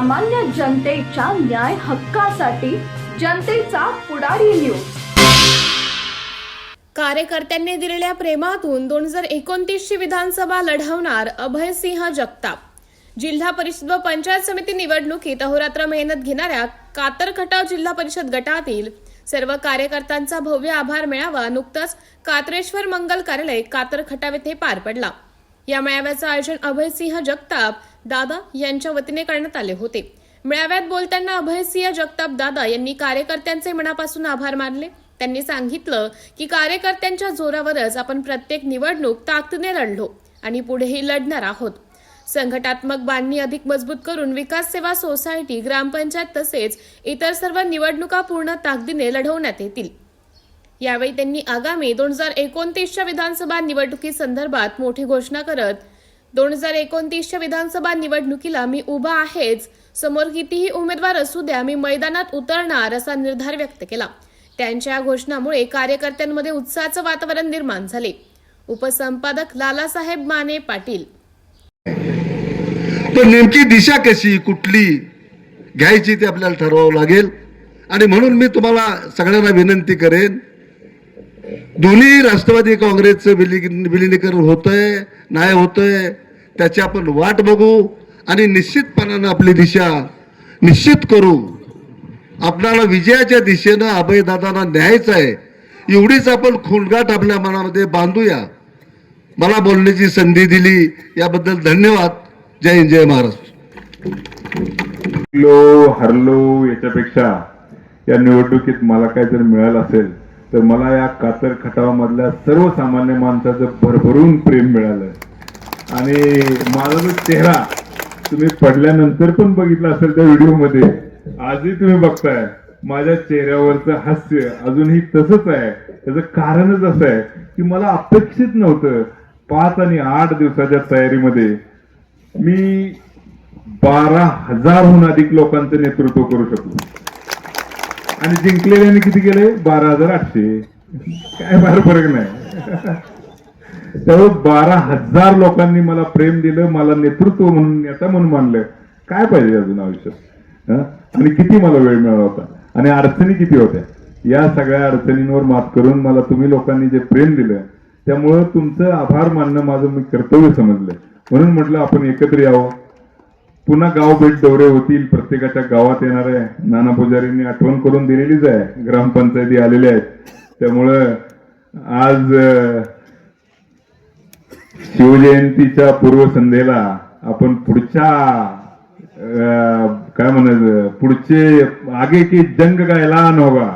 सामान्य जनतेच्या न्याय हक्कासाठी जनतेचा पुढारी न्यूज. कार्यकर्त्यांनी दिलेल्या प्रेमातून 2029 ची विधानसभा लढवणार अभयसिंह जगताप. जिल्हा परिषद व पंचायत समिती निवडणुकीत अहोरात्र मेहनत घेणाऱ्या कातर खटाव जिल्हा परिषद गटातील सर्व कार्यकर्त्यांचा भव्य आभार मेळावा नुकताच कात्रेश्वर मंगल कार्यालय कातर खटाव येथे पार पडला. या मेळाव्याचे आयोजन अभयसिंह जगताप दादा यांच्या वतीने करण्यात आले होते. मेळाव्यात बोलताना अभयसिंह जगताप दादा यांनी कार्यकर्त्यांचे मनापासून आभार मानले. त्यांनी सांगितलं की कार्यकर्त्यांच्या जोरावरच आपण प्रत्येक निवडणूक ताकदीने लढलो आणि पुढेही लढणार आहोत. संघटनात्मक बांधणी अधिक मजबूत करून विकास सेवा सोसायटी, ग्रामपंचायत तसेच इतर सर्व निवडणुका पूर्ण ताकदीने लढवण्यात येतील. यावेळी त्यांनी आगामी 2029च्या विधानसभा निवडणुकीसंदर्भात मोठी घोषणा करत 2029च्या विधानसभा निवडणुकीला मी उभा आहेच, समोर कितीही उमेदवार असू द्या मी मैदानात उतरणार असा निर्धार व्यक्त केला. त्यांच्या घोषणामुळे कार्यकर्त्यांमध्ये उत्साहाचं वातावरण निर्माण झाले. उपसंपादक लालासाहेब माने पाटील. तर नेमकी दिशा कशी कुठली घ्यायची ते आपल्याला ठरवावं लागेल आणि म्हणून मी तुम्हाला सगळ्यांना विनंती करेन, दोन्ही राष्ट्रवादी काँग्रेसचं विलीनीकरण होतंय नाही होतंय त्याची आपण वाट बघू आणि निश्चितपणानं आपली दिशा निश्चित करू. आपल्याला विजयाच्या दिशेनं अभयदादांना न्यायचं आहे, एवढीच आपण खूणगाठ आपल्या मनामध्ये बांधूया. मला बोलण्याची संधी दिली याबद्दल धन्यवाद. जय हिंद, जय महाराष्ट्र. हरलो याच्यापेक्षा या निवडणुकीत मला काय जर मिळालं असेल तर मला या कातर खटावामधल्या सर्वसामान्य माणसाचं भरभरून प्रेम मिळालं आणि माझा जो चेहरा तुम्ही पडल्यानंतर पण बघितला असेल त्या व्हिडिओमध्ये, आजही तुम्ही बघताय माझ्या चेहऱ्यावरचं हास्य अजूनही तसंच आहे. त्याचं कारणच असं आहे की मला अपेक्षित नव्हतं 5 आणि 8 दिवसाच्या तयारीमध्ये मी 12,000हून अधिक लोकांचं नेतृत्व करू शकलो आणि जिंकलेल्याने किती केले 12,800. काय फार फरक नाही. त्यामुळे 12,000 लोकांनी मला प्रेम दिलं, मला नेतृत्व म्हणून नेता म्हणून मानलं. काय पाहिजे अजून आयुष्यात? आणि किती मला वेळ मिळाला होता आणि अडचणी किती होत्या. या सगळ्या अडचणींवर मात करून मला तुम्ही लोकांनी जे प्रेम दिलं त्यामुळं तुमचं आभार मानणं माझं मी कर्तव्य समजलं. म्हणून म्हटलं आपण एकत्र यावं. पुन्हा गाव भेट दौरे होतील, प्रत्येकाच्या गावात येणार आहे. नाना पुजारींनी आठवण करून दिलेलीच आहे, ग्रामपंचायती आलेल्या आहेत. त्यामुळं आज शिवजयंतीच्या पूर्वसंध्येला आपण पुढच्या काय म्हणायचं पुढचे आगे की जंग का ऐलान होगा.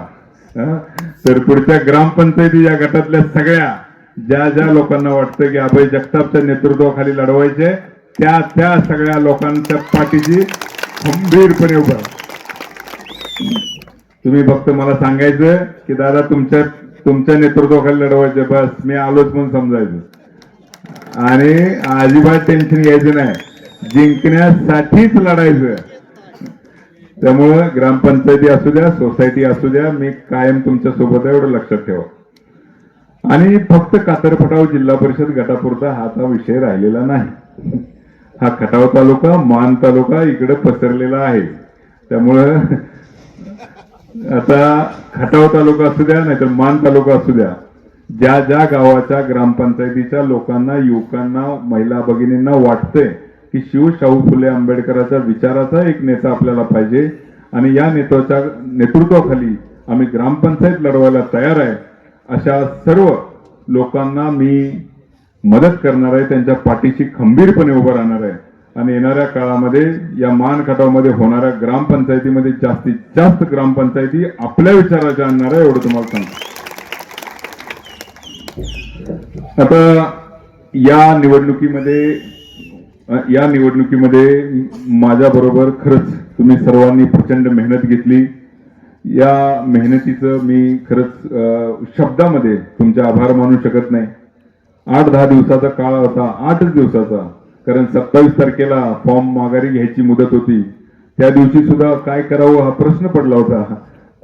तर पुढच्या ग्रामपंचायती या गटातल्या सगळ्या ज्या लोकांना वाटतं की अभय जगतापच्या नेतृत्वाखाली लढवायचे त्या सगळ्या लोकांच्या पाठीशी खंबीरपणे उभा. तुम्ही फक्त मला सांगायचं की दादा तुमच्या नेतृत्वाखाली लढवायचे, बस मी आलोच म्हणून समजायचं आणि अजिबात टेन्शन घ्यायचं नाही, जिंकण्यासाठीच लढायचं. त्यामुळं ग्रामपंचायती असू द्या, सोसायटी असू द्या, मी कायम तुमच्या सोबत आहे एवढं लक्षात ठेवा. आणि फक्त कातर खटाव जिल्हा परिषद गटापुरता हा विषय राहिलेला नाही. हा खटाव तालुका, मान तालुका इकडे पसरलेला आहे. त्यामुळं आता खटाव तालुका असू द्या नाहीतर मान तालुका असू द्या, ज्या गावाच्या ग्रामपंचायतीच्या लोकांना, युवकांना, महिला भगिनींना वाटतंय की शाहू फुले आंबेडकरांच्या विचाराचा एक नेता आपल्याला पाहिजे आणि या नेतृत्वाखाली आम्ही ग्रामपंचायत लढवायला तयार आहे, अशा सर्व लोकांना मी मदत करणार आहे, त्यांच्या पाठीशी खंबीरपणे उभं राहणार आहे. आणि येणाऱ्या काळामध्ये या मान खटावमध्ये होणाऱ्या ग्रामपंचायतीमध्ये जास्तीत जास्त ग्रामपंचायती आपल्या विचाराच्या आणणार आहे, एवढं तुम्हाला सांगतो. आता या निवडणुकीमध्ये माझ्या बरोबर खरंच तुम्ही सर्वांनी प्रचंड मेहनत घेतली. या मेहनतीचं मी खरंच शब्दामध्ये तुमचे आभार मानू शकत नाही. 8-10 दिवसाचा काळ होता, 8च दिवसाचा, कारण 27 तारखेला फॉर्म माघारी घ्यायची मुदत होती. त्या दिवशी सुद्धा काय करावं हा प्रश्न पडला होता.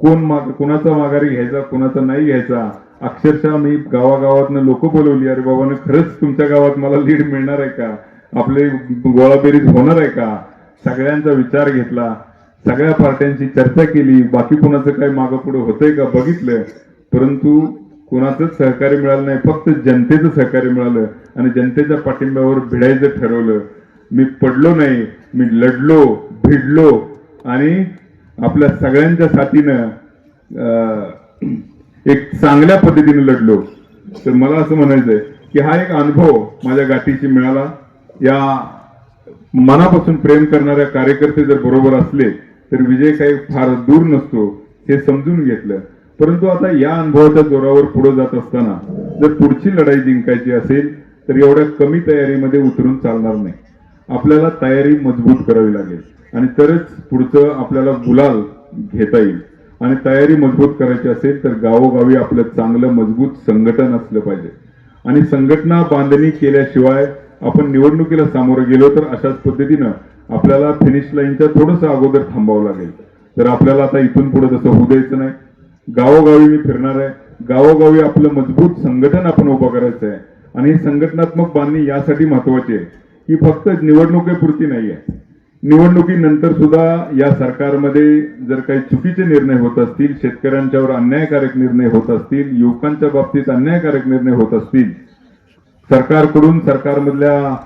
कोणाचा माघारी घ्यायचा, कोणाचा नाही घ्यायचा. अक्षरशः मी गावागावातनं लोक बोलवली, अरे बाबांनो खरंच तुमच्या गावात मला लीड मिळणार आहे का, आपले गोळाबेरीज होणार आहे का. सगळ्यांचा विचार घेतला, सगळ्या पार्ट्यांची चर्चा केली, बाकी कोणाचं काही मागं पुढे होतंय का बघितलं, परंतु कोणाचंच सहकार्य मिळालं नाही. फक्त जनतेचं सहकार्य मिळालं आणि जनतेच्या पाठिंब्यावर भिडायचं ठरवलं. मी पडलो नाही, मी लढलो, भिडलो आणि आपल्या सगळ्यांच्या साथीनं एक चांगल्या पद्धतीने लढलो. तर मला असं म्हणायचंय की हा एक अनुभव माझ्या गाठीशी मिळाला. या मनापासून प्रेम करणाऱ्या कार्यकर्ते जर बरोबर असले तर विजय काही फार दूर नसतो हे समजून घेतलं. परंतु आता या अनुभवाच्या जोरावर पुढे जात असताना जर पुढची लढाई जिंकायची असेल तर एवढ्या कमी तयारीमध्ये उतरून चालणार नाही. आपल्याला तयारी मजबूत करावी लागेल आणि तरच पुढचं आपल्याला गुलाल घेता येईल. आणि तयारी मजबूत करायची असेल तर गावोगावी आपलं चांगलं मजबूत संघटन असलं पाहिजे. आणि संघटना बांधणी केल्याशिवाय आपण निवडणुकीला सामोरं गेलो तर अशाच पद्धतीनं आपल्याला फिनिश लाईनच्या थोडंसं अगोदर थांबावं लागेल. तर आपल्याला आता इथून पुढे तसं होऊ द्यायचं नाही. गावोगावी मी फिरणार आहे, गावोगावी आपलं मजबूत संघटन आपण उभं करायचं आहे. आणि ही संघटनात्मक बांधणी यासाठी महत्वाची आहे की फक्त निवडणुकीपुरती नाही आहे. निवडणुकीनंतर सुद्धा या सरकारमध्ये जर काही चुकीचे निर्णय होत असतील, शेतकऱ्यांच्यावर अन्यायकारक निर्णय होत असतील, युवकांच्या बाबतीत अन्यायकारक निर्णय होत असतील, सरकारकडून सरकारमधल्या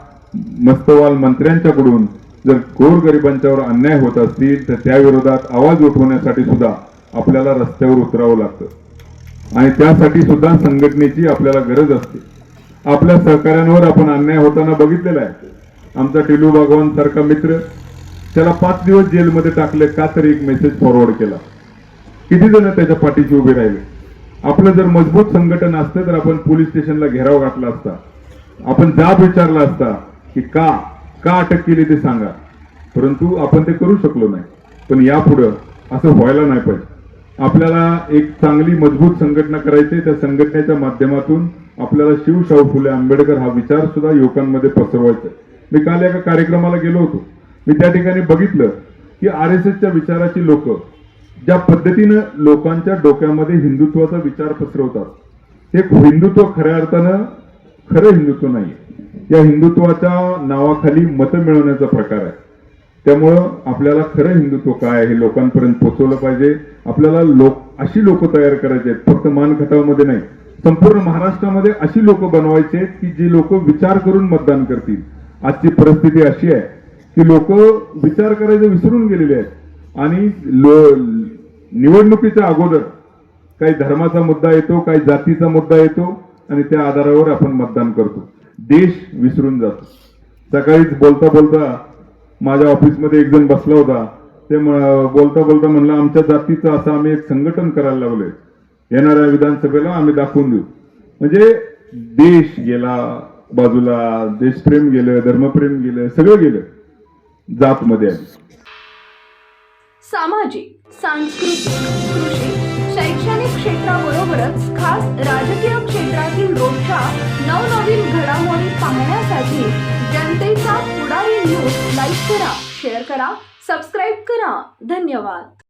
मस्तवाल मंत्र्यांच्याकडून जर गोरगरिबांच्यावर अन्याय होत असतील तर त्या विरोधात आवाज उठवण्यासाठी सुद्धा आपल्याला रस्त्यावर उतरावं लागतं आणि त्यासाठी सुद्धा संघटनेची आपल्याला गरज असते. आपल्या सहकाऱ्यांवर आपण अन्याय होताना बघितलेला आहे. आमचा टिलू भगवान सारखा मित्र, त्याला 5 दिवस जेलमध्ये टाकले का तर एक मेसेज फॉरवर्ड केला. किती जण त्याच्या पाठीशी उभे राहिले. आपलं जर मजबूत संघटन असतं तर आपण पोलीस स्टेशनला घेराव घातला असता, आपण जाब विचारला असता की का अटक केली ते सांगा. परंतु आपण ते करू शकलो नाही. पण यापुढं असं व्हायला नाही पाहिजे. आपल्याला एक चांगली मजबूत संघटना करायची. त्या संघटनेच्या माध्यमातून आपल्याला शिवशाहू फुले आंबेडकर हा विचार सुद्धा युवकांमध्ये पसरवायचा. मी काल एका कार्यक्रमाला गेलो होतो. मी त्या ठिकाणी बघितलं की RSSच्या विचाराची लोक ज्या पद्धतीनं लोकांच्या डोक्यामध्ये हिंदुत्वाचा विचार पसरवतात, हे हिंदुत्व खऱ्या अर्थानं खरं हिंदुत्व नाही. या हिंदुत्वाच्या नावाखाली मतं मिळवण्याचा प्रकार आहे. त्यामुळं आपल्याला खरं हिंदुत्व काय आहे हे लोकांपर्यंत पोहोचवलं पाहिजे. आपल्याला अशी लोक तयार करायचे आहेत, फक्त मानखटावमध्ये नाही, संपूर्ण महाराष्ट्रामध्ये अशी लोक बनवायचे आहेत की जी लोक विचार करून मतदान करतील. आजची परिस्थिती अशी आहे की लोक विचार करायचं विसरून गेलेले आहेत आणि निवडणुकीच्या अगोदर काही धर्माचा मुद्दा येतो, काही जातीचा मुद्दा येतो आणि त्या आधारावर आपण मतदान करतो. देश विसरून जातो. सकाळीच बोलता बोलता माझ्या ऑफिसमध्ये एक जण बसला होता. ते बोलता बोलता म्हणलं आमच्या जातीचं असं आम्ही एक संघटन करायला लागलोय, येणाऱ्या विधानसभेला आम्ही दाखवून देऊ. म्हणजे देश गेला बाजूला, देशप्रेम गेलं, धर्मप्रेम गेलं, सगळं गेलं, जातमध्ये आली. सामाजिक, सांस्कृतिक, कृषी, शैक्षणिक क्षेत्राबरोबरच खास राजकीय क्षेत्रातील रोजच्या नवनवीन घडामोडी पाहण्यासाठी जनतेचा पुढारी न्यूज लाईक करा, शेअर करा, सबस्क्राईब करा. धन्यवाद.